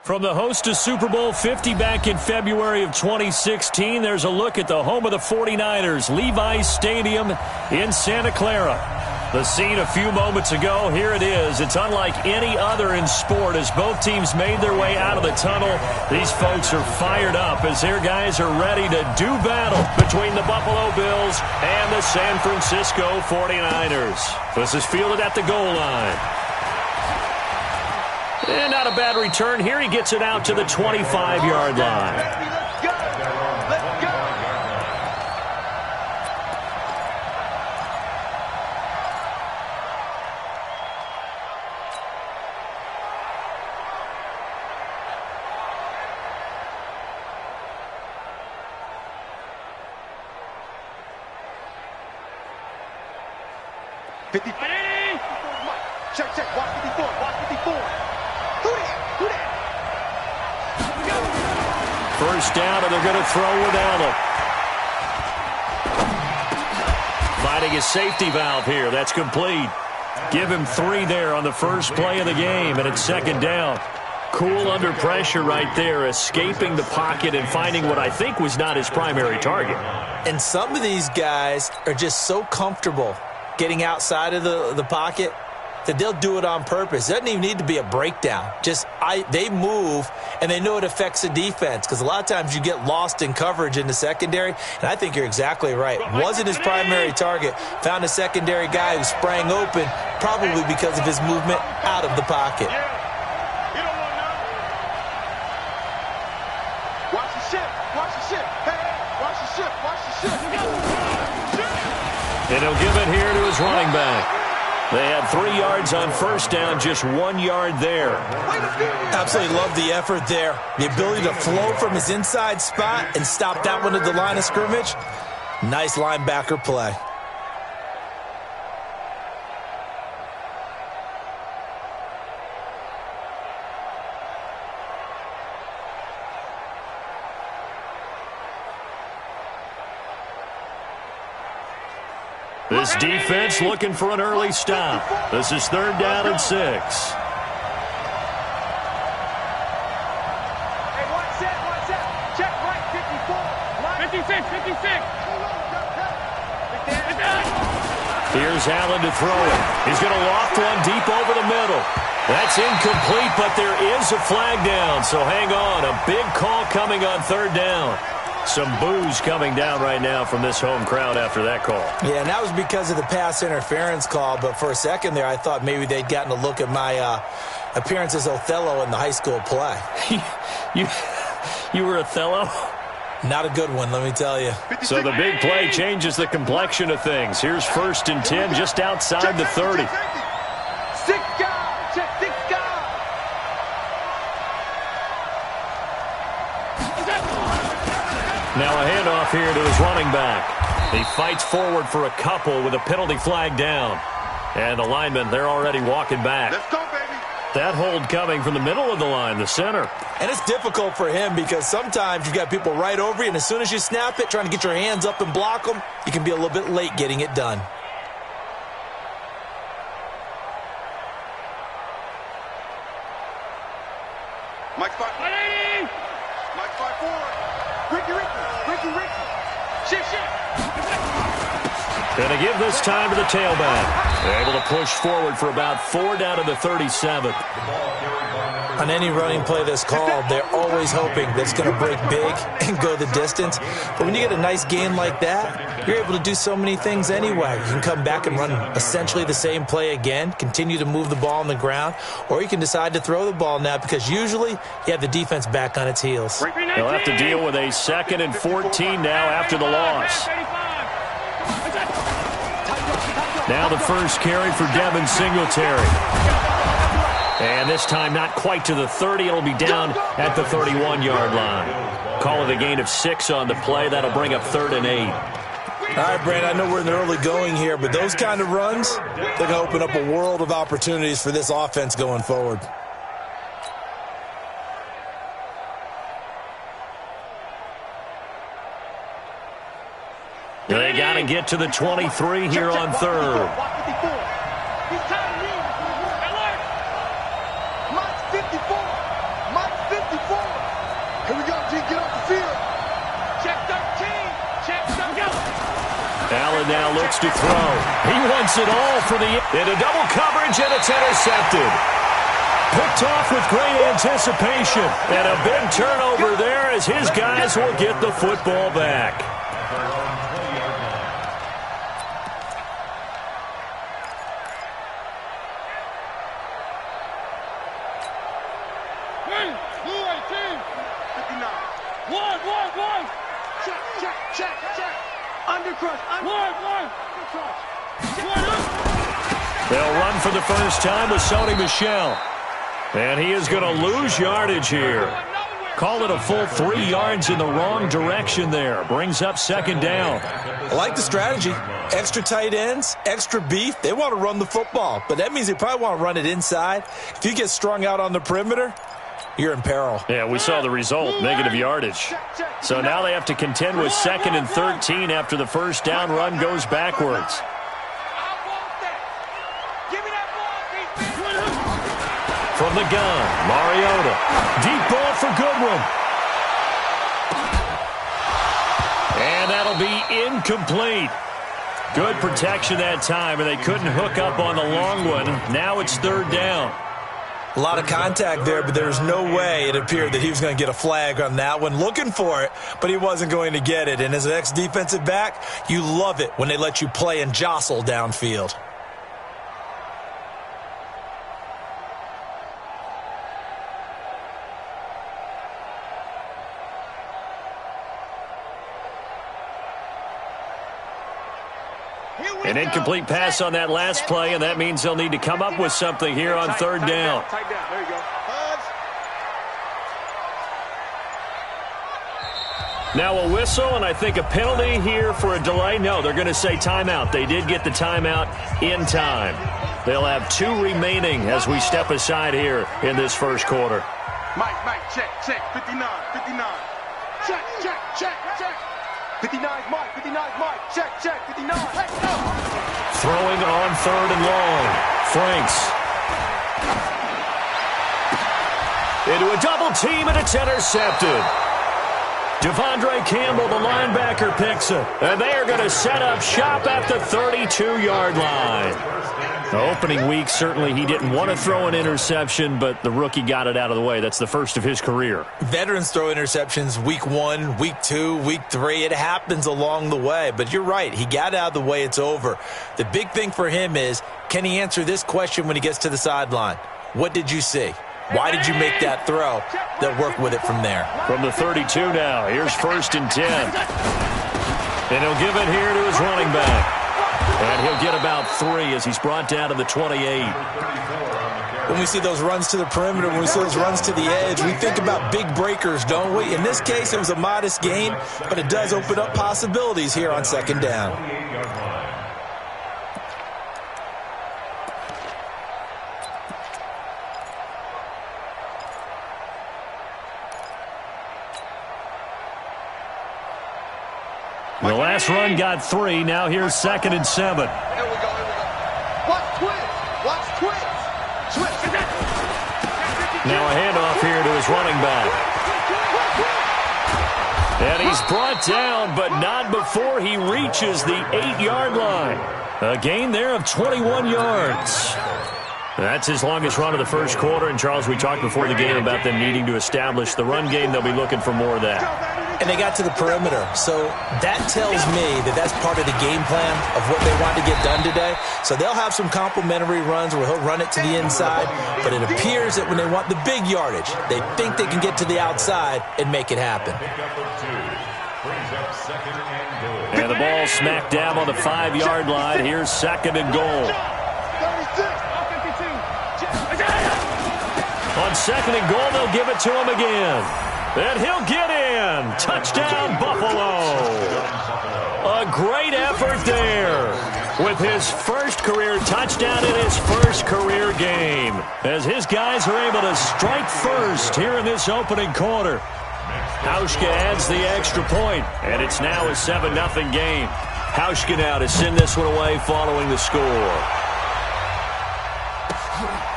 From the host to Super Bowl 50 back in February of 2016, there's a look at the home of the 49ers, Levi's Stadium in Santa Clara. The scene a few moments ago, here it is. It's unlike any other in sport as both teams made their way out of the tunnel. These folks are fired up as their guys are ready to do battle between the Buffalo Bills and the San Francisco 49ers. This is fielded at the goal line. And not a bad return here. He gets it out to the 25-yard line. Let's go! Let's go! Check, check. Watch 54. Watch 54. Who that? First down, and they're going to throw without him. Finding his safety valve here. That's complete. Give him 3 there on the first play of the game, and it's second down. Cool under pressure right there, escaping the pocket and finding what I think was not his primary target. And some of these guys are just so comfortable getting outside of the pocket that they'll do it on purpose. It doesn't even need to be a breakdown. They move, and they know it affects the defense because a lot of times you get lost in coverage in the secondary, and I think you're exactly right. Wasn't his primary target. Found a secondary guy who sprang open, probably because of his movement out of the pocket. Watch the ship. Watch the ship. Hey, watch the ship. Watch the ship. And he'll give it here to his running back. They had 3 yards on first down, just 1 yard there. Absolutely love the effort there. The ability to flow from his inside spot and stop that one at the line of scrimmage. Nice linebacker play. This defense looking for an early stop. This is 3rd down and 6. Hey, one set. Check right, 54. 56. Here's Allen to throw it. He's going to loft one deep over the middle. That's incomplete, but there is a flag down, so hang on. A big call coming on 3rd down. Some boos coming down right now from this home crowd after that call. Yeah, and that was because of the pass interference call, but for a second there I thought maybe they'd gotten a look at my appearance as Othello in the high school play. You were Othello? Not a good one, let me tell you. So the big play changes the complexion of things. Here's 1st and 10 just outside the 30. 6 guys. Check 6 guys. Now a handoff here to his running back. He fights forward for a couple with a penalty flag down. And the linemen, they're already walking back. Let's go, baby. That hold coming from the middle of the line, the center. And it's difficult for him because sometimes you've got people right over you, and as soon as you snap it, trying to get your hands up and block them, you can be a little bit late getting it done. Mike 5. Mike 5-4. Ricky. Shift. Going to give this time to the tailback. They're able to push forward for about 4 down to the 37. On any running play that's called, they're always hoping that it's going to break big and go the distance. But when you get a nice gain like that, you're able to do so many things anyway. You can come back and run essentially the same play again, continue to move the ball on the ground, or you can decide to throw the ball now because usually you have the defense back on its heels. They'll have to deal with a 2nd and 14 now after the loss. Now the first carry for Devin Singletary. And this time not quite to the 30. It'll be down at the 31-yard line. Call it a gain of 6 on the play. That'll bring up 3rd and 8. All right, Brand, I know we're in the early going here, but those kind of runs, they're going to open up a world of opportunities for this offense going forward. They got to get to the 23 here on 3rd. Mike 54. Allen now looks to throw. He wants it all for the... Into double coverage, and it's intercepted. Picked off with great anticipation. And a big turnover there as his guys will get the football back. They'll run for the first time with Sony Michel. And he is going to lose yardage here. Call it a full 3 yards in the wrong direction there. Brings up second down. I like the strategy. Extra tight ends, extra beef. They want to run the football, but that means they probably want to run it inside. If you get strung out on the perimeter, you're in peril. Yeah, we saw the result, negative yardage. So now they have to contend with 2nd and 13 after the first down run goes backwards. From the gun, Mariota. Deep ball for Goodwin. And that'll be incomplete. Good protection that time, and they couldn't hook up on the long one. Now it's 3rd down. A lot of contact there, but there's no way it appeared that he was going to get a flag on that one. Looking for it, but he wasn't going to get it. And as an ex-defensive back, you love it when they let you play and jostle downfield. An incomplete pass on that last play, and that means they'll need to come up with something here on 3rd down. There you go. Now a whistle, and I think a penalty here for a delay. No, they're going to say timeout. They did get the timeout in time. They'll have 2 remaining as we step aside here in this first quarter. Mike, check, 59. Check. 59, Mike, check, 59. Let's go. Throwing on 3rd and long. Franks. Into a double team, and it's intercepted. Devondre Campbell, the linebacker, picks it. And they are going to set up shop at the 32-yard line. The opening week, certainly he didn't want to throw an interception, but the rookie got it out of the way. That's the first of his career. Veterans throw interceptions week 1, week 2, week 3. It happens along the way. But you're right. He got out of the way. It's over. The big thing for him is, can he answer this question when he gets to the sideline? What did you see? Why did you make that throw? They'll work with it from there. From the 32 now, here's 1st and 10. And he'll give it here to his running back. And he'll get about 3 as he's brought down to the 28. When we see those runs to the perimeter, when we see those runs to the edge, we think about big breakers, don't we? In this case, it was a modest gain, but it does open up possibilities here on 2nd down. The last run got 3. Now here's 2nd and 7. Here we go. Watch twist. Now a handoff here to his running back. And he's brought down, but not before he reaches the 8-yard line. A gain there of 21 yards. That's his longest run of the first quarter. And, Charles, we talked before the game about them needing to establish the run game. They'll be looking for more of that. And they got to the perimeter. So that tells me that that's part of the game plan of what they want to get done today. So they'll have some complimentary runs where he'll run it to the inside. But it appears that when they want the big yardage, they think they can get to the outside and make it happen. And the ball smack dab on the 5-yard line. Here's 2nd and goal. On 2nd and goal, they'll give it to him again. And he'll get in. Touchdown, Buffalo. A great effort there with his first career touchdown in his first career game, as his guys are able to strike first here in this opening quarter. Hauschka adds the extra point, and it's now a 7-0 game. Hauschka now to send this one away following the score.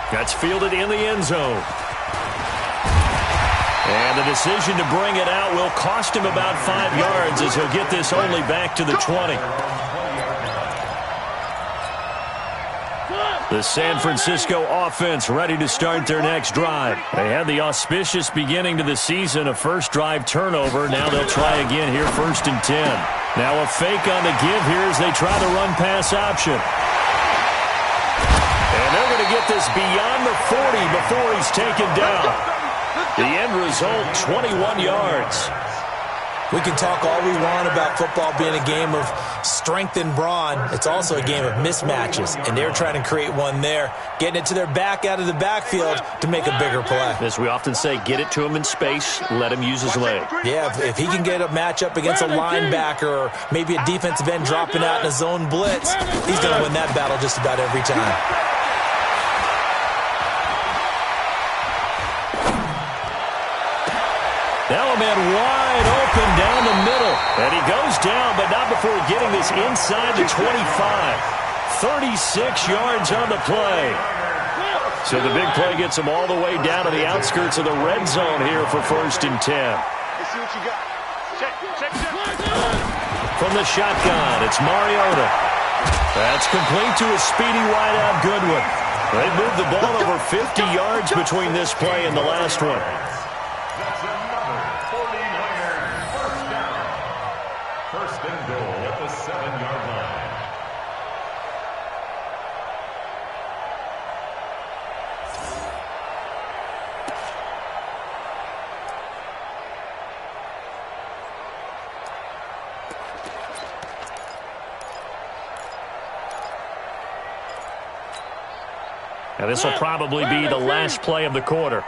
That's fielded in the end zone. And the decision to bring it out will cost him about 5 yards as he'll get this only back to the 20. The San Francisco offense ready to start their next drive. They had the auspicious beginning to the season, a first drive turnover. Now they'll try again here, 1st and 10. Now a fake on the give here as they try the run-pass option. And they're going to get this beyond the 40 before he's taken down. The end result, 21 yards. We can talk all we want about football being a game of strength and brawn. It's also a game of mismatches, and they're trying to create one there, getting it to their back out of the backfield to make a bigger play. As we often say, get it to him in space, let him use his leg. Yeah, if he can get a matchup against a linebacker or maybe a defensive end dropping out in a zone blitz, he's going to win that battle just about every time. Now a man wide open down the middle. And he goes down, but not before getting this inside the 25. 36 yards on the play. So the big play gets him all the way down to the outskirts of the red zone here for 1st and 10. Let's see what you got. Check. From the shotgun, it's Mariota. That's complete to a speedy wideout Goodwin. They moved the ball over 50 yards between this play and the last one. First and goal at the 7-yard line. And this will probably be the last play of the quarter.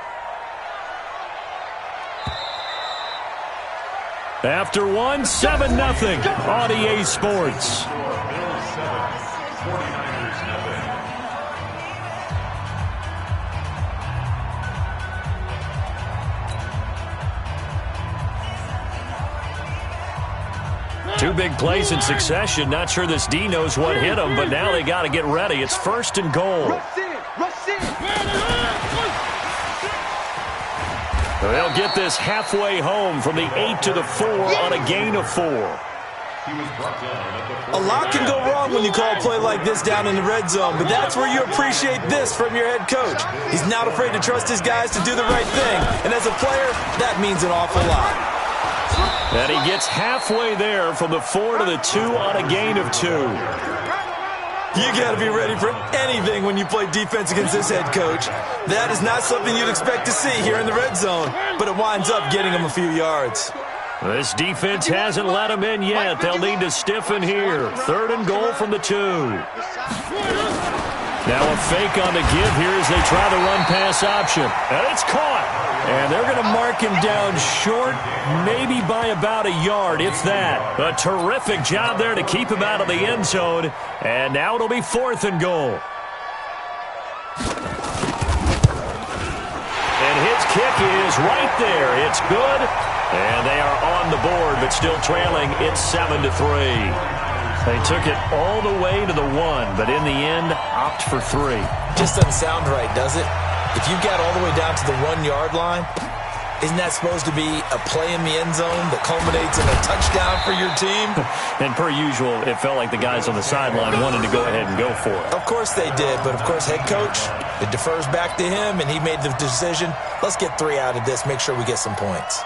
After one, 7-0 on EA Sports. Two big plays in succession. Not sure this D knows what hit him, but now they got to get ready. It's 1st and goal. Rush in. They'll get this halfway home from the 8 to the 4 on a gain of 4. A lot can go wrong when you call a play like this down in the red zone, but that's where you appreciate this from your head coach. He's not afraid to trust his guys to do the right thing, and as a player, that means an awful lot. And he gets halfway there from the 4 to the 2 on a gain of 2. You got to be ready for anything when you play defense against this head coach. That is not something you'd expect to see here in the red zone, but it winds up getting him a few yards. This defense hasn't let him in yet. They'll need to stiffen here. 3rd and goal from the 2. Now a fake on the give here as they try the run-pass option. And it's caught. And they're going to mark him down short, maybe by about a yard, if that. A terrific job there to keep him out of the end zone. And now it'll be 4th and goal. And his kick is right there. It's good. And they are on the board, but still trailing. It's 7-3. They took it all the way to the 1, but in the end, opt for 3. Just doesn't sound right, does it? If you got all the way down to the 1-yard line, isn't that supposed to be a play in the end zone that culminates in a touchdown for your team? And per usual, it felt like the guys on the sideline wanted to go ahead and go for it. Of course they did, but of course head coach, it defers back to him, and he made the decision. Let's get 3 out of this, make sure we get some points.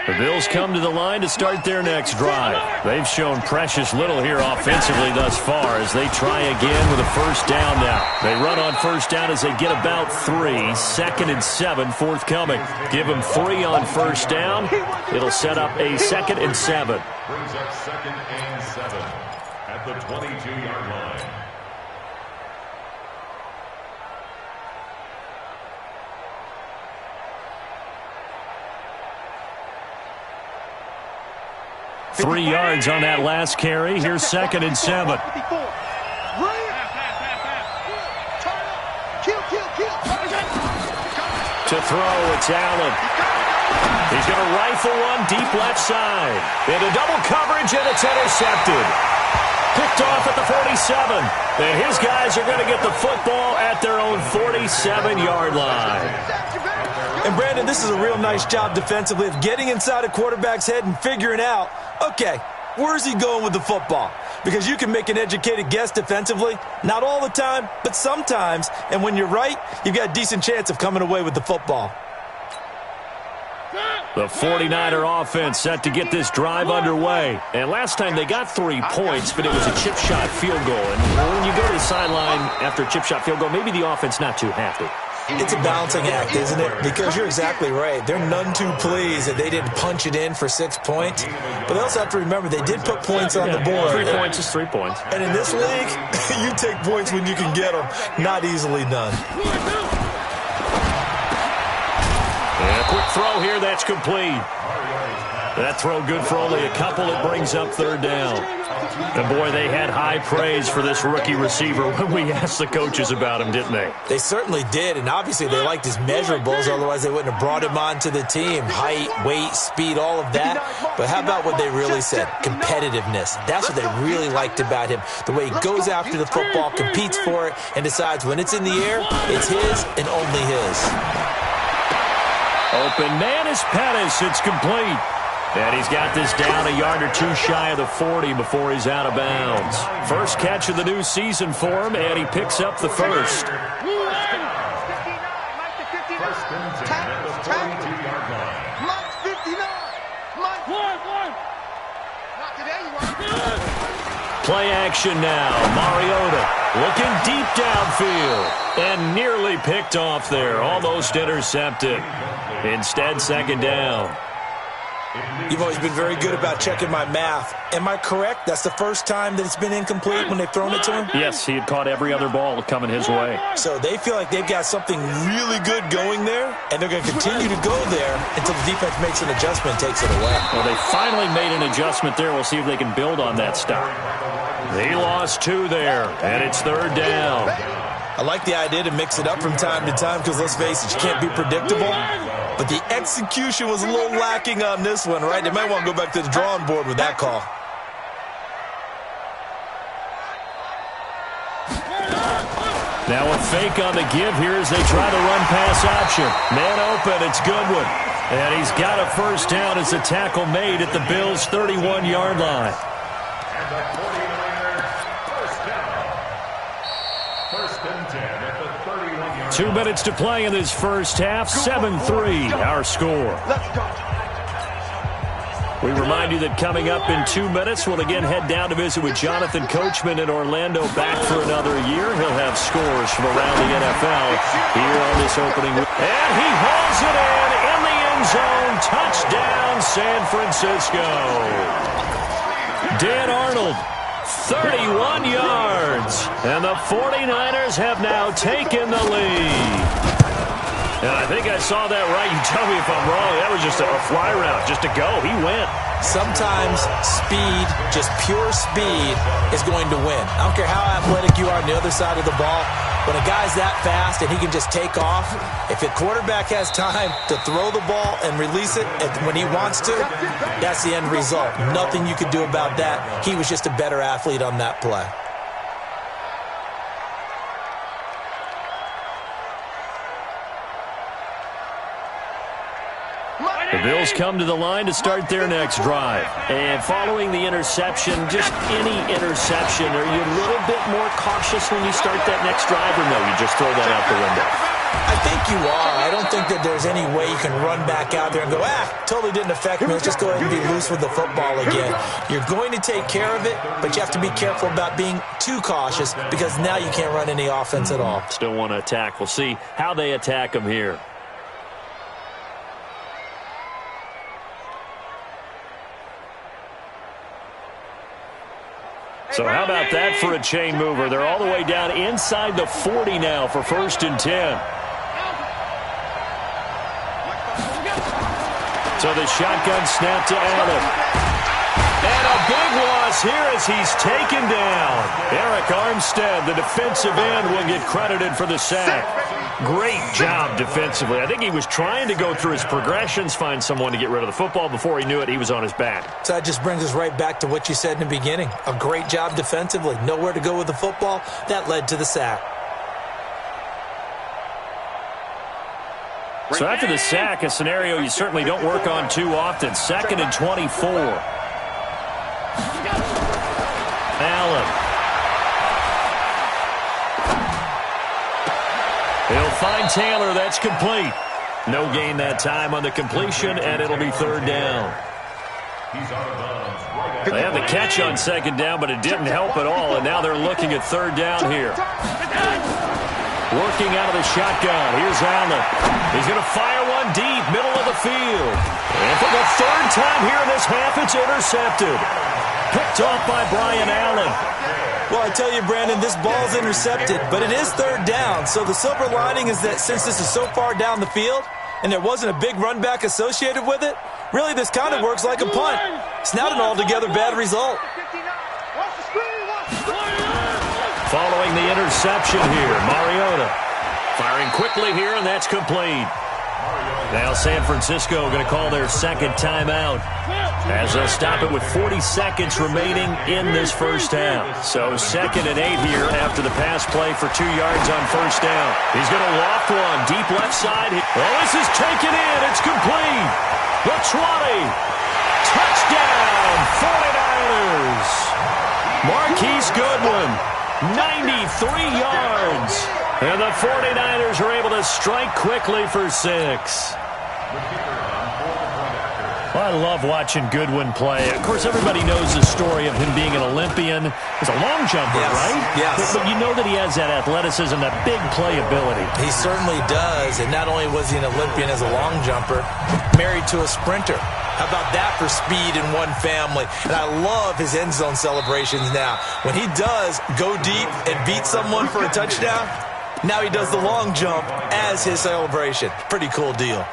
The Bills come to the line to start their next drive. They've shown precious little here offensively thus far as they try again with a 1st down now. They run on 1st down as they get about 3. 2nd and 7 forthcoming. Give them 3 on 1st down. It'll set up a 2nd and 7. Brings up 2nd and 7 at the 22-yard line. Three yards on that last carry. Here's 2nd and 7. To throw, it's Allen. He's going to rifle one deep left side. Into double coverage, and it's intercepted. picked off at the 47. And his guys are going to get the football at their own 47-yard line. And, Brandon, this is a real nice job defensively of getting inside a quarterback's head and figuring out, okay, where's he going with the football? Because you can make an educated guess defensively. Not all the time, but sometimes. And when you're right, you've got a decent chance of coming away with the football. The 49er offense set to get this drive underway. And last time they got 3 points, but it was a chip shot field goal. And when you go to the sideline after a chip shot field goal, maybe the offense not too happy. It's a balancing act, isn't it? Because you're exactly right. They're none too pleased that they didn't punch it in for 6 points. But they also have to remember they did put points on the board. 3 points is 3 points. And in this league, you take points when you can get them. Not easily done. And a quick throw here, that's complete. That throw good for only a couple. It brings up 3rd down. And, boy, they had high praise for this rookie receiver when we asked the coaches about him, didn't they? They certainly did, and obviously they liked his measurables. Otherwise, they wouldn't have brought him onto the team. Height, weight, speed, all of that. But how about what they really said? Competitiveness. That's what they really liked about him. The way he goes after the football, competes for it, and decides when it's in the air, it's his and only his. Open man is Pettis. It's complete. And he's got this down a yard or 2 shy of the 40 before he's out of bounds. First catch of the new season for him, and he picks up the first. Play action now. Mariota looking deep downfield and nearly picked off there. Almost intercepted. Instead, 2nd down. You've always been very good about checking my math. Am I correct? That's the first time that it's been incomplete when they've thrown it to him? Yes, he had caught every other ball coming his way. So they feel like they've got something really good going there, and they're going to continue to go there until the defense makes an adjustment and takes it away. Well, they finally made an adjustment there. We'll see if they can build on that stop. He lost 2 there, and it's 3rd down. I like the idea to mix it up from time to time because, let's face it, you can't be predictable. But the execution was a little lacking on this one, right? They might want to go back to the drawing board with that call. Now a fake on the give here as they try to run pass option. Man open, it's Goodwin. And he's got a first down as the tackle made at the Bills' 31-yard line. And the 49ers first down. 1st and 10 at the 31-yard 2 minutes to play in this first half. 7-3 our score. We remind you that coming up in 2 minutes, we'll again head down to visit with Jonathan Coachman in Orlando, back for another year. He'll have scores from around the NFL here on this opening week. And he hauls it in the end zone. Touchdown, San Francisco. Dan Arnold, 31 yards. And the 49ers have now taken the lead. And I think I saw that right. You tell me if I'm wrong. That was just a fly route, just to go. He went. Sometimes speed, just pure speed, is going to win. I don't care how athletic you are on the other side of the ball. When a guy's that fast and he can just take off, if a quarterback has time to throw the ball and release it when he wants to, that's the end result. Nothing you could do about that. He was just a better athlete on that play. The Bills come to the line to start their next drive. And following the interception, just any interception, are you a little bit more cautious when you start that next drive, or no, you just throw that out the window? I think you are. I don't think that there's any way you can run back out there and go, totally didn't affect me. Let's just go ahead and be loose with the football again. You're going to take care of it, but you have to be careful about being too cautious because now you can't run any offense at all. Still want to attack. We'll see how they attack them here. So how about that for a chain mover? They're all the way down inside the 40 now for 1st and 10. So the shotgun snap to Allen. And a big loss here as he's taken down. Eric Armstead, the defensive end, will get credited for the sack. Great job defensively. I think he was trying to go through his progressions, find someone to get rid of the football. Before he knew it, he was on his back. So that just brings us right back to what you said in the beginning. A great job defensively. Nowhere to go with the football. That led to the sack. So after the sack, a scenario you certainly don't work on too often. 2nd and 24. Allen. He'll find Taylor. That's complete. No gain that time on the completion, and it'll be 3rd down. They had the catch on 2nd down, but it didn't help at all, and now they're looking at 3rd down here. Working out of the shotgun. Here's Allen. He's going to fire one deep, middle of the field. And for the 3rd time here in this half, it's intercepted. Picked off by Brian Allen. Well, I tell you, Brandon, this ball's intercepted, but it is 3rd down. So the silver lining is that since this is so far down the field and there wasn't a big run back associated with it, really this kind of works like a punt. It's not an altogether bad result. Following the interception here, Mariota firing quickly here, and that's complete. Now San Francisco going to call their 2nd timeout as they'll stop it with 40 seconds remaining in this first half. So 2nd and 8 here after the pass play for 2 yards on 1st down. He's going to loft one deep left side. Oh, this is taken in. It's complete. The 20. Touchdown, 49ers. Marquise Goodwin, 93 yards. And the 49ers are able to strike quickly for 6. Well, I love watching Goodwin play. Of course, everybody knows the story of him being an Olympian. He's a long jumper, yes, right? Yes. But you know that he has that athleticism, that big playability. He certainly does. And not only was he an Olympian as a long jumper, married to a sprinter. How about that for speed in one family? And I love his end zone celebrations now. When he does go deep and beat someone for a touchdown, now he does the long jump as his celebration. Pretty cool deal.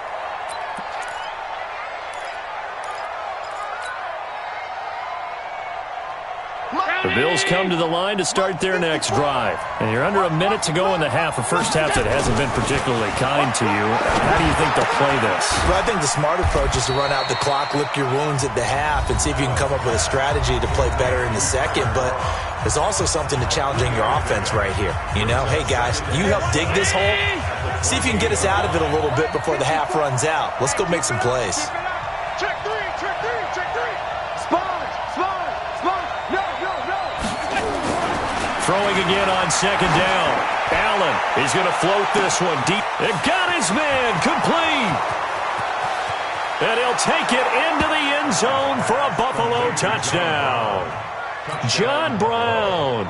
The Bills come to the line to start their next drive. And you're under a minute to go in the half, a first half that hasn't been particularly kind to you. How do you think they'll play this? Well, I think the smart approach is to run out the clock, lick your wounds at the half, and see if you can come up with a strategy to play better in the second. But there's also something to challenging your offense right here. You know, hey, guys, you help dig this hole. See if you can get us out of it a little bit before the half runs out. Let's go make some plays. Check three, check three, check three. Spine, spine, spine. No, no, no. Throwing again on 2nd down. Allen, he's going to float this one deep. And got his man complete. And he'll take it into the end zone for a Buffalo touchdown. John Brown,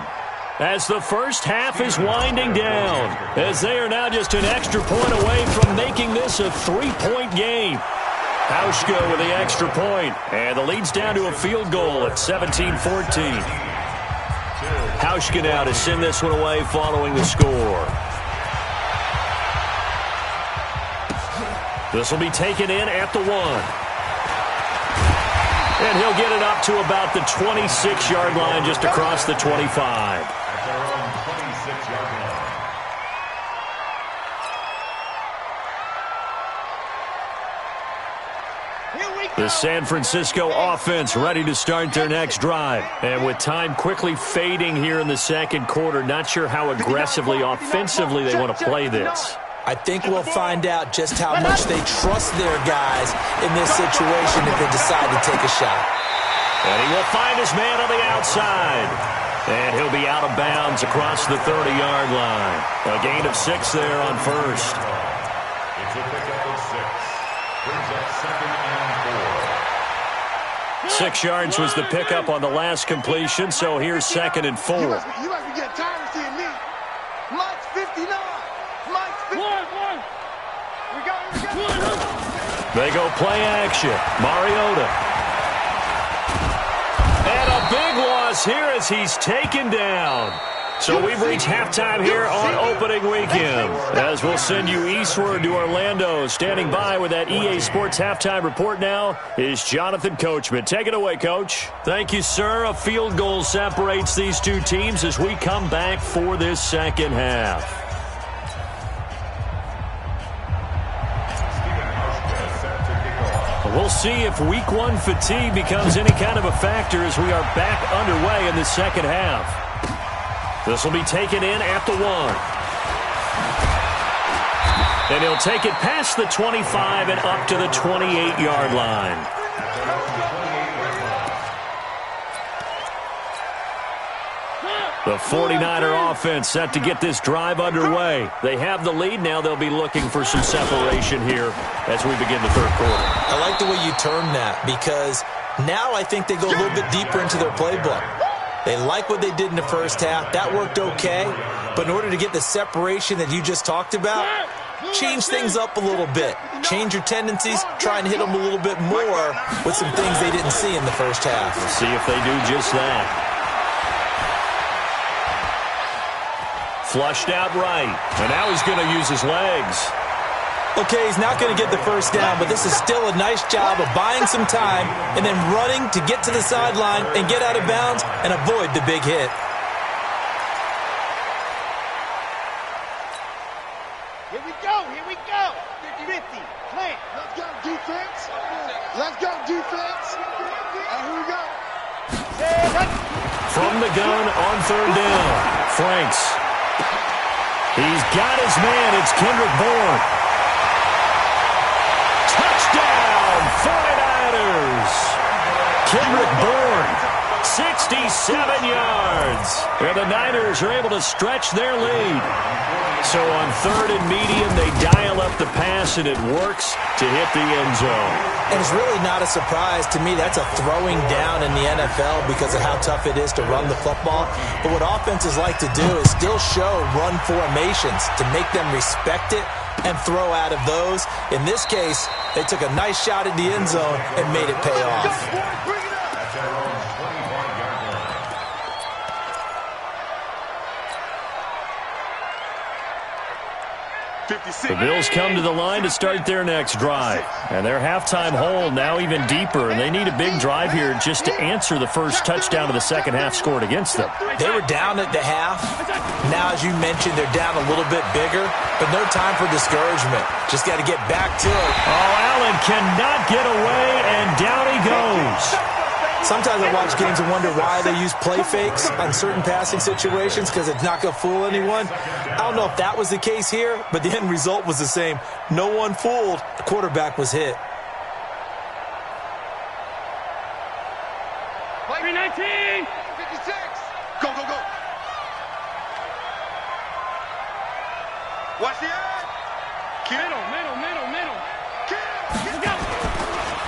as the first half is winding down, as they are now just an extra point away from making this a 3-point game. Hauschka with the extra point, and the lead's down to a field goal at 17-14. Hauschka now to send this one away following the score. This will be taken in at the 1. And he'll get it up to about the 26-yard line, just across the 25. At their own 26-yard line. The San Francisco offense ready to start their next drive. And with time quickly fading here in the second quarter, not sure how aggressively, offensively they want to play this. I think we'll find out just how much they trust their guys in this situation if they decide to take a shot. And he will find his man on the outside. And he'll be out of bounds across the 30-yard line. A gain of 6 there on first. It's a pickup of 6. Brings up 2nd and 4. 6 yards was the pickup on the last completion, so here's 2nd and 4. You must be getting tired of seeing me. Mike's 59. Mike's 59. We got. They go play action. Mariota. And a big loss here as he's taken down. So we've reached halftime here on opening weekend. As we'll send you eastward to Orlando. Standing by with that EA Sports halftime report now is Jonathan Coachman. Take it away, Coach. Thank you, sir. A field goal separates these two teams as we come back for this second half. We'll see if week one fatigue becomes any kind of a factor as we are back underway in the second half. This will be taken in at the 1. And he'll take it past the 25 and up to the 28-yard line. The 49er offense set to get this drive underway. They have the lead. Now they'll be looking for some separation here as we begin the third quarter. I like the way you term that because now I think they go a little bit deeper into their playbook. They like what they did in the first half. That worked okay. But in order to get the separation that you just talked about, change things up a little bit. Change your tendencies. Try and hit them a little bit more with some things they didn't see in the first half. We'll see if they do just that. Flushed out right. And now he's going to use his legs. Okay, he's not going to get the first down, but this is still a nice job of buying some time and then running to get to the sideline and get out of bounds and avoid the big hit. Here we go. 50, plant. Let's go, defense. Let's go, defense. And here we go. From the gun on third down. Franks. He's got his man. It's Kendrick Bourne. Touchdown, 49ers. Kendrick Bourne, 67 yards. And the Niners are able to stretch their lead. So on third and medium, they dial up the pass, and it works to hit the end zone. And it's really not a surprise to me. That's a throwing down in the NFL because of how tough it is to run the football. But what offenses like to do is still show run formations to make them respect it and throw out of those. In this case, they took a nice shot at the end zone and made it pay off. The Bills come to the line to start their next drive. And their halftime hole now even deeper, and they need a big drive here just to answer the first touchdown of the second half scored against them. They were down at the half. Now, as you mentioned, they're down a little bit bigger, but no time for discouragement. Just got to get back to it. Oh, Allen cannot get away, and down he goes. Sometimes I watch games and wonder why they use play fakes on certain passing situations because it's not going to fool anyone. I don't know if that was the case here, but the end result was the same. No one fooled. The quarterback was hit. Play 19. 56. Go. Watch the edge. Middle. Let's go.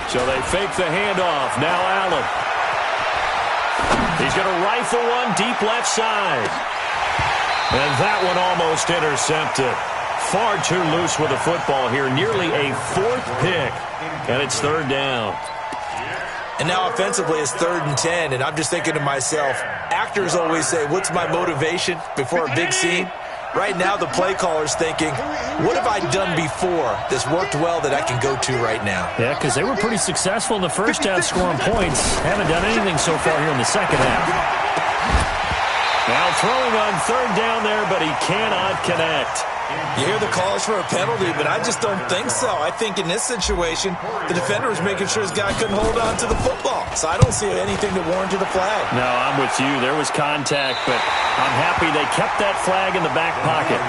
So they fake the handoff. Now Allen. He's going to rifle one deep left side. And that one almost intercepted. Far too loose with the football here. Nearly a fourth pick. And it's third down. And now offensively it's 3rd and 10. And I'm just thinking to myself, actors always say, what's my motivation before a big scene? Right now the play caller's thinking, what have I done before that's worked well that I can go to right now? Yeah, because they were pretty successful in the first half scoring points. Haven't done anything so far here in the second half. Now throwing on third down there, but he cannot connect. You hear the calls for a penalty, but I just don't think so. I think in this situation, the defender was making sure his guy couldn't hold on to the football. So I don't see anything that warranted a flag. No, I'm with you. There was contact, but I'm happy they kept that flag in the back pocket.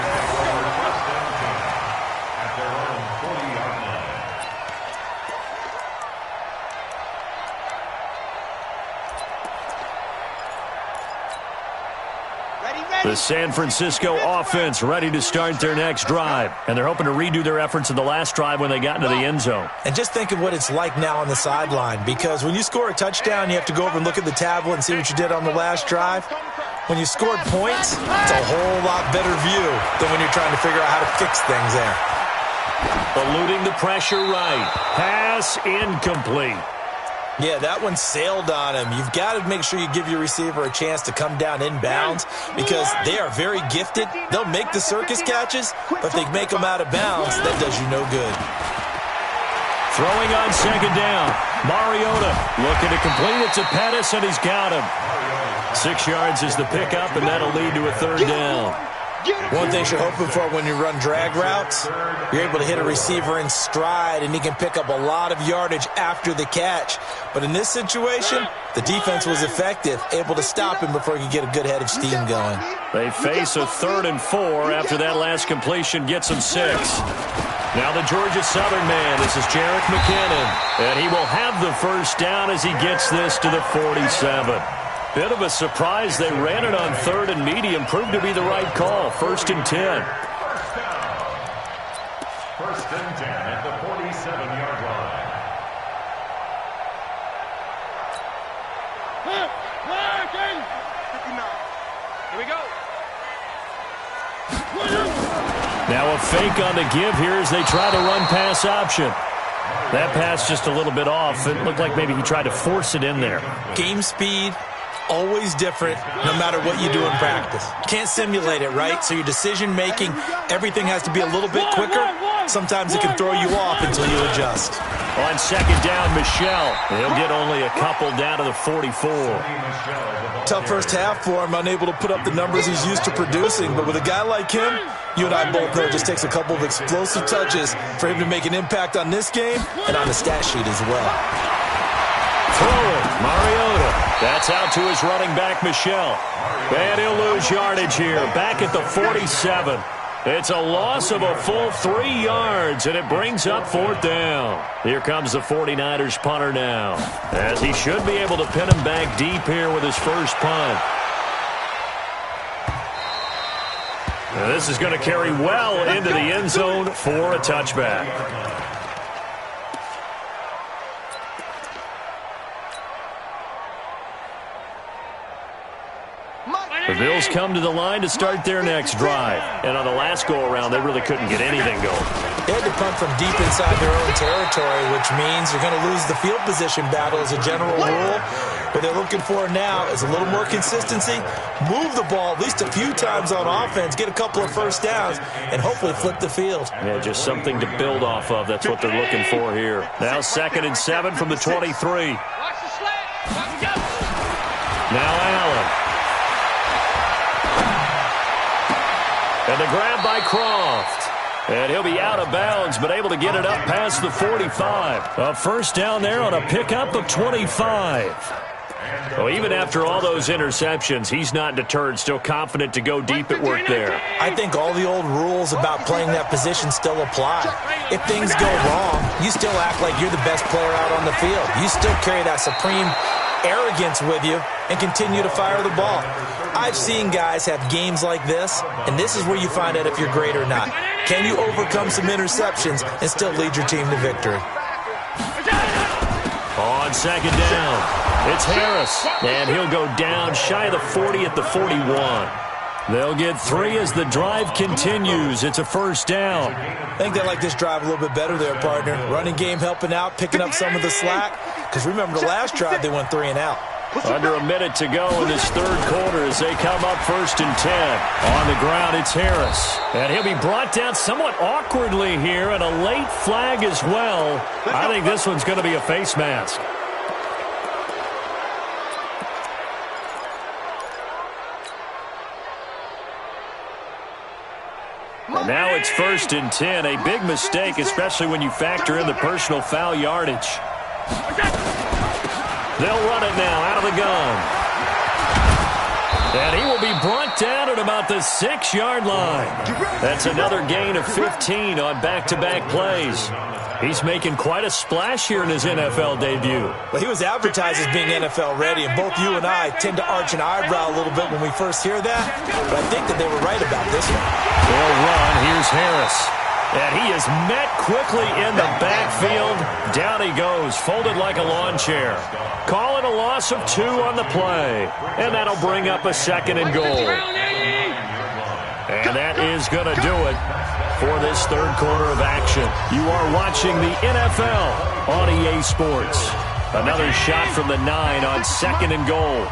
The San Francisco offense ready to start their next drive. And they're hoping to redo their efforts in the last drive when they got into the end zone. And just think of what it's like now on the sideline. Because when you score a touchdown, you have to go over and look at the tablet and see what you did on the last drive. When you scored points, it's a whole lot better view than when you're trying to figure out how to fix things there. Eluding the pressure right. Pass incomplete. Yeah, that one sailed on him. You've got to make sure you give your receiver a chance to come down inbounds because they are very gifted. They'll make the circus catches, but if they make them out of bounds, that does you no good. Throwing on second down. Mariota looking to complete it to Pettis, and he's got him. 6 yards is the pickup, and that'll lead to a third down. One thing you're hoping for when you run drag routes, you're able to hit a receiver in stride, and he can pick up a lot of yardage after the catch. But in this situation, the defense was effective, able to stop him before he could get a good head of steam going. They face a 3rd and 4 after that last completion gets him 6. Now the Georgia Southern man, this is Jerick McKinnon, and he will have the first down as he gets this to the 47. Bit of a surprise. They ran it on 3rd and medium. Proved to be the right call. 1st and 10. First and 10 at the 47-yard line. Here we go. Now a fake on the give here as they try to run pass option. That pass just a little bit off. It looked like maybe he tried to force it in there. Game speed, always different no matter what you do in practice. Can't simulate it, right? So your decision-making, everything has to be a little bit quicker. Sometimes it can throw you off until you adjust. On second down, Michelle. He'll get only a couple down to the 44. Tough first half for him, unable to put up the numbers he's used to producing. But with a guy like him, you and I both know it just takes a couple of explosive touches for him to make an impact on this game and on the stat sheet as well. Throw it, Mariota. That's out to his running back, Michelle. And he'll lose yardage here, back at the 47. It's a loss of a full 3 yards, and it brings up 4th down. Here comes the 49ers punter now, as he should be able to pin him back deep here with his first punt. Now this is going to carry well into the end zone for a touchback. The Bills come to the line to start their next drive. And on the last go-around, they really couldn't get anything going. They had to punt from deep inside their own territory, which means you're going to lose the field position battle as a general rule. What they're looking for now is a little more consistency, move the ball at least a few times on offense, get a couple of first downs, and hopefully flip the field. Yeah, just something to build off of. That's what they're looking for here. Now 2nd and 7 from the 23. Now Allen. And the grab by Croft. And he'll be out of bounds, but able to get it up past the 45. A first down there on a pickup of 25. Well, even after all those interceptions, he's not deterred, still confident to go deep at work there. I think all the old rules about playing that position still apply. If things go wrong, you still act like you're the best player out on the field. You still carry that supreme arrogance with you and continue to fire the ball. I've seen guys have games like this, and this is where you find out if you're great or not. Can you overcome some interceptions and still lead your team to victory? On second down, it's Harris, and he'll go down shy of the 40 at the 41. They'll get 3 as the drive continues. It's a first down. I think they like this drive a little bit better there, partner. Running game helping out, picking up some of the slack. Because remember, the last drive, they went 3 and out. Under a minute to go in this third quarter as they come up 1st and 10. On the ground, it's Harris. And he'll be brought down somewhat awkwardly here, and a late flag as well. I think this one's going to be a face mask. And now it's 1st and 10. A big mistake, especially when you factor in the personal foul yardage. They'll run it now out of the gun. And he will be brought down at about the 6-yard line. That's another gain of 15 on back-to-back plays. He's making quite a splash here in his NFL debut. Well, he was advertised as being NFL ready, and both you and I tend to arch an eyebrow a little bit when we first hear that. But I think that they were right about this one. They'll run. Here's Harris. And he is met quickly in the backfield. Down he goes, folded like a lawn chair. Call it a loss of 2 on the play. And that'll bring up a 2nd and goal. And that is going to do it for this third quarter of action. You are watching the NFL on EA Sports. Another shot from the 9 on 2nd and goal.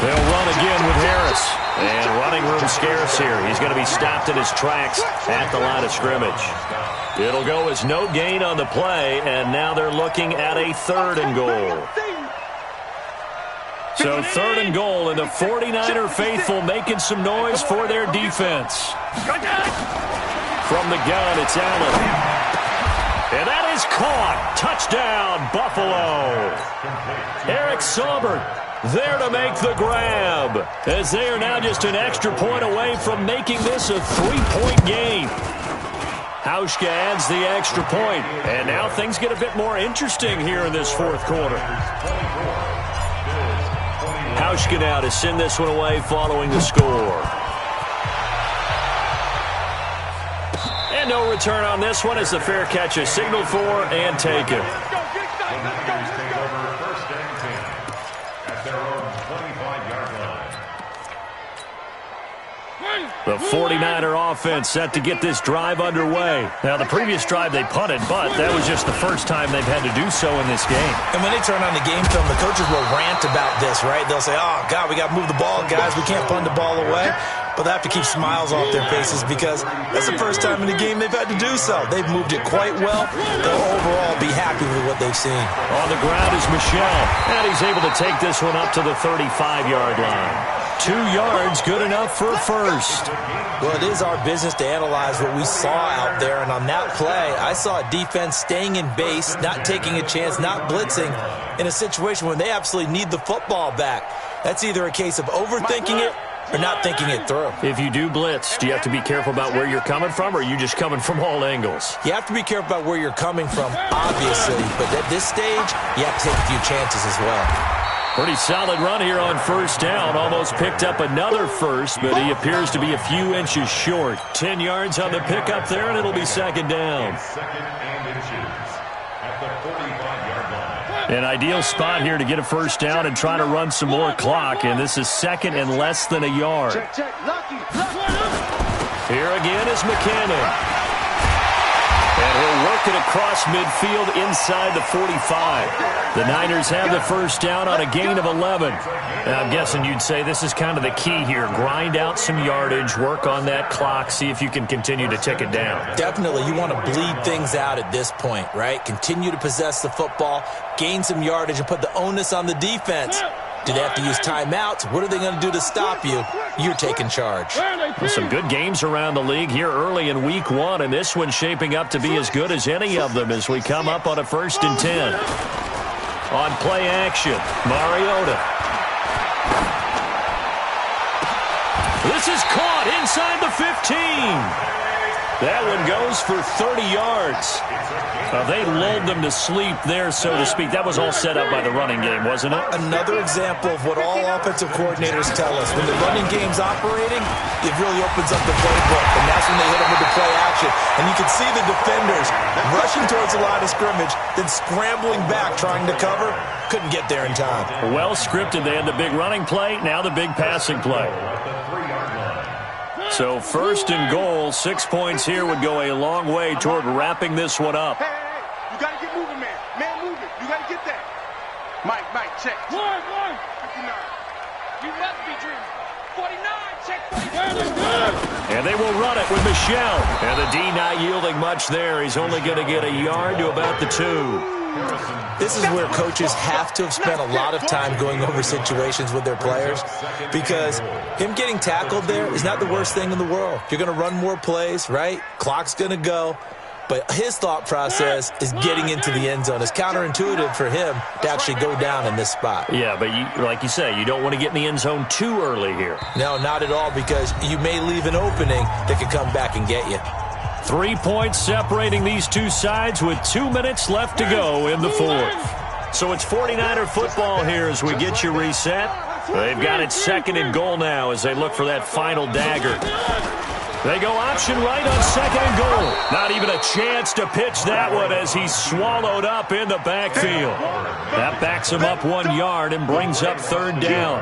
They'll run again with Harris. And running room scarce here. He's going to be stopped in his tracks at the line of scrimmage. It'll go as no gain on the play, and now they're looking at a 3rd and goal. So 3rd and goal, and the 49er faithful making some noise for their defense. From the gun, it's Allen. And that is caught. Touchdown, Buffalo. Eric Saubert there to make the grab, as they are now just an extra point away from making this a 3-point game. Hauschka adds the extra point, and now things get a bit more interesting here in this 4th quarter. Hauschka now to send this one away following the score. And no return on this one as the fair catch is signaled for and taken. The 49er offense set to get this drive underway. Now, the previous drive they punted, but that was just the first time they've had to do so in this game. And when they turn on the game film, the coaches will rant about this, right? They'll say, oh, God, we got to move the ball, guys. We can't punt the ball away. But they have to keep smiles off their faces because that's the first time in the game they've had to do so. They've moved it quite well. They'll overall be happy with what they've seen. On the ground is Michel, and he's able to take this one up to the 35-yard line. 2 yards, good enough for a first. Well, it is our business to analyze what we saw out there, and on that play, I saw a defense staying in base, not taking a chance, not blitzing, in a situation when they absolutely need the football back. That's either a case of overthinking it or not thinking it through. If you do blitz, do you have to be careful about where you're coming from, or are you just coming from all angles? You have to be careful about where you're coming from, obviously, but at this stage, you have to take a few chances as well. Pretty solid run here on 1st down. Almost picked up another first, but he appears to be a few inches short. 10 yards on the pickup there, and it'll be 2nd down. An ideal spot here to get a 1st down and try to run some more clock, and this is 2nd and less than a yard. Here again is McKinnon. And he'll work it across midfield inside the 45. The Niners have the 1st down on a gain of 11. And I'm guessing you'd say this is kind of the key here. Grind out some yardage, work on that clock, see if you can continue to tick it down. Definitely. You want to bleed things out at this point, right? Continue to possess the football, gain some yardage, and put the onus on the defense. Do they have to use timeouts? What are they going to do to stop you? You're taking charge. Well, some good games around the league here early in week 1, and this one's shaping up to be as good as any of them as we come up on a 1st and 10. On play action, Mariota. This is caught inside the 15. That one goes for 30 yards. They lulled them to sleep there, so to speak. That was all set up by the running game, wasn't it? Another example of what all offensive coordinators tell us. When the running game's operating, it really opens up the playbook, and that's when they hit them with the play action. And you can see the defenders rushing towards the line of scrimmage, then scrambling back, trying to cover. Couldn't get there in time. Well scripted. They had the big running play, now the big passing play. So 1st and goal, 6 points here would go a long way toward wrapping this one up. Hey, you got to get moving, man. Man, move it. You got to get that. Mike, check. 59. You must be dreaming. 49, check 49. And they will run it with Michel. And the D not yielding much there. He's only going to get a yard to about the 2. This is where coaches have to have spent a lot of time going over situations with their players, because him getting tackled there is not the worst thing in the world. You're going to run more plays, right? Clock's going to go. But his thought process is getting into the end zone. It's counterintuitive for him to actually go down in this spot. Yeah, but like you say, you don't want to get in the end zone too early here. No, not at all, because you may leave an opening that could come back and get you. 3 points separating these two sides with 2 minutes left to go in the 4th. So it's 49er football here as we get you reset. They've got it 2nd and goal now as they look for that final dagger. They go option right on 2nd and goal. Not even a chance to pitch that one as he's swallowed up in the backfield. That backs him up 1 yard and brings up 3rd down.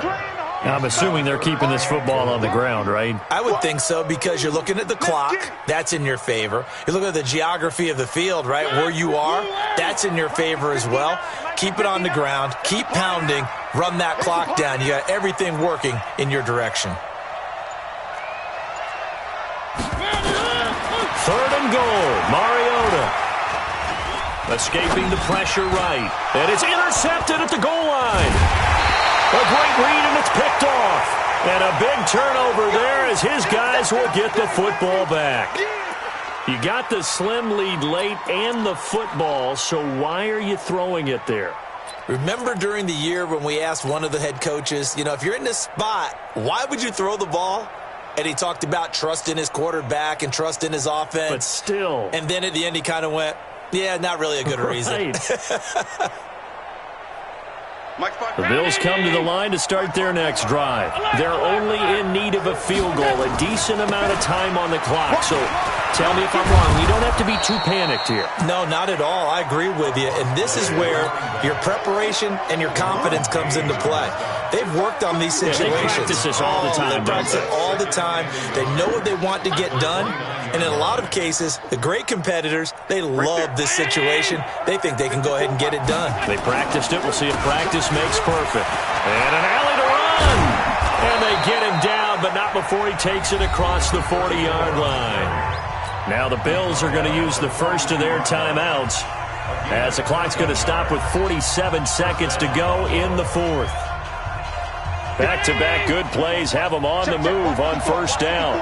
I'm assuming they're keeping this football on the ground, right? I would think so, because you're looking at the clock. That's in your favor. You look at the geography of the field, right? Where you are, that's in your favor as well. Keep it on the ground. Keep pounding. Run that clock down. You got everything working in your direction. 3rd and goal. Mariota escaping the pressure right. And it's intercepted at the goal line. A great read, and it's picked off. And a big turnover there as his guys will get the football back. You got the slim lead late and the football, so why are you throwing it there? Remember during the year when we asked one of the head coaches, if you're in this spot, why would you throw the ball? And he talked about trust in his quarterback and trust in his offense. But still. And then at the end he kind of went, yeah, not really a good reason. The Bills come to the line to start their next drive. They're only in need of a field goal, a decent amount of time on the clock. So tell me if I'm wrong. You don't have to be too panicked here. No, not at all. I agree with you. And this is where your preparation and your confidence comes into play. They've worked on these situations. They practice this all the time. They practice it all the time. They know what they want to get done. And in a lot of cases, the great competitors, they love this situation. They think they can go ahead and get it done. They practiced it. We'll see if practice makes perfect. And an alley to run. And they get him down, but not before he takes it across the 40-yard line. Now the Bills are going to use the first of their timeouts as the clock's going to stop with 47 seconds to go in the 4th. Back-to-back good plays have them on the move on 1st down.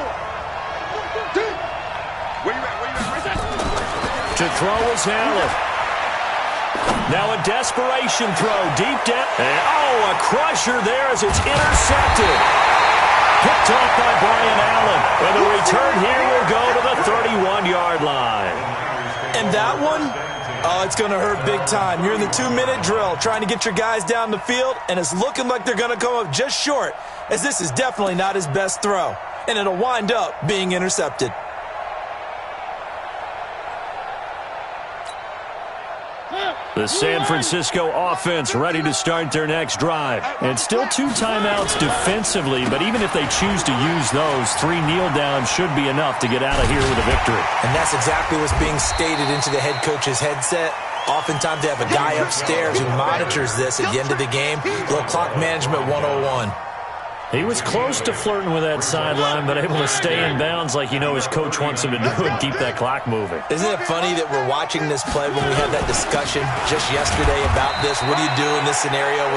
To throw is Allen. Now a desperation throw deep down. And, a crusher there as it's intercepted. Picked off by Brian Allen. And the return here will go to the 31-yard line. And that one, it's going to hurt big time. You're in the 2-minute drill trying to get your guys down the field, and it's looking like they're going to come up just short, as this is definitely not his best throw. And it'll wind up being intercepted. The San Francisco offense ready to start their next drive. And still 2 timeouts defensively, but even if they choose to use those, 3 kneel downs should be enough to get out of here with a victory. And that's exactly what's being stated into the head coach's headset. Oftentimes they have a guy upstairs who monitors this at the end of the game. Little clock management 101. He was close to flirting with that sideline, but able to stay in bounds like his coach wants him to do and keep that clock moving. Isn't it funny that we're watching this play when we had that discussion just yesterday about this? What do you do in this scenario?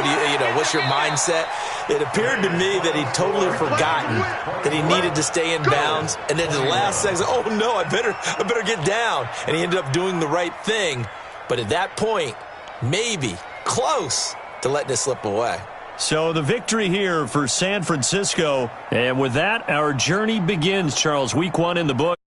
What's your mindset? It appeared to me that he'd totally forgotten that he needed to stay in bounds. And then the last second, oh no, I better get down. And he ended up doing the right thing. But at that point, maybe close to letting it slip away. So the victory here for San Francisco. And with that, our journey begins, Charles. Week 1 in the book.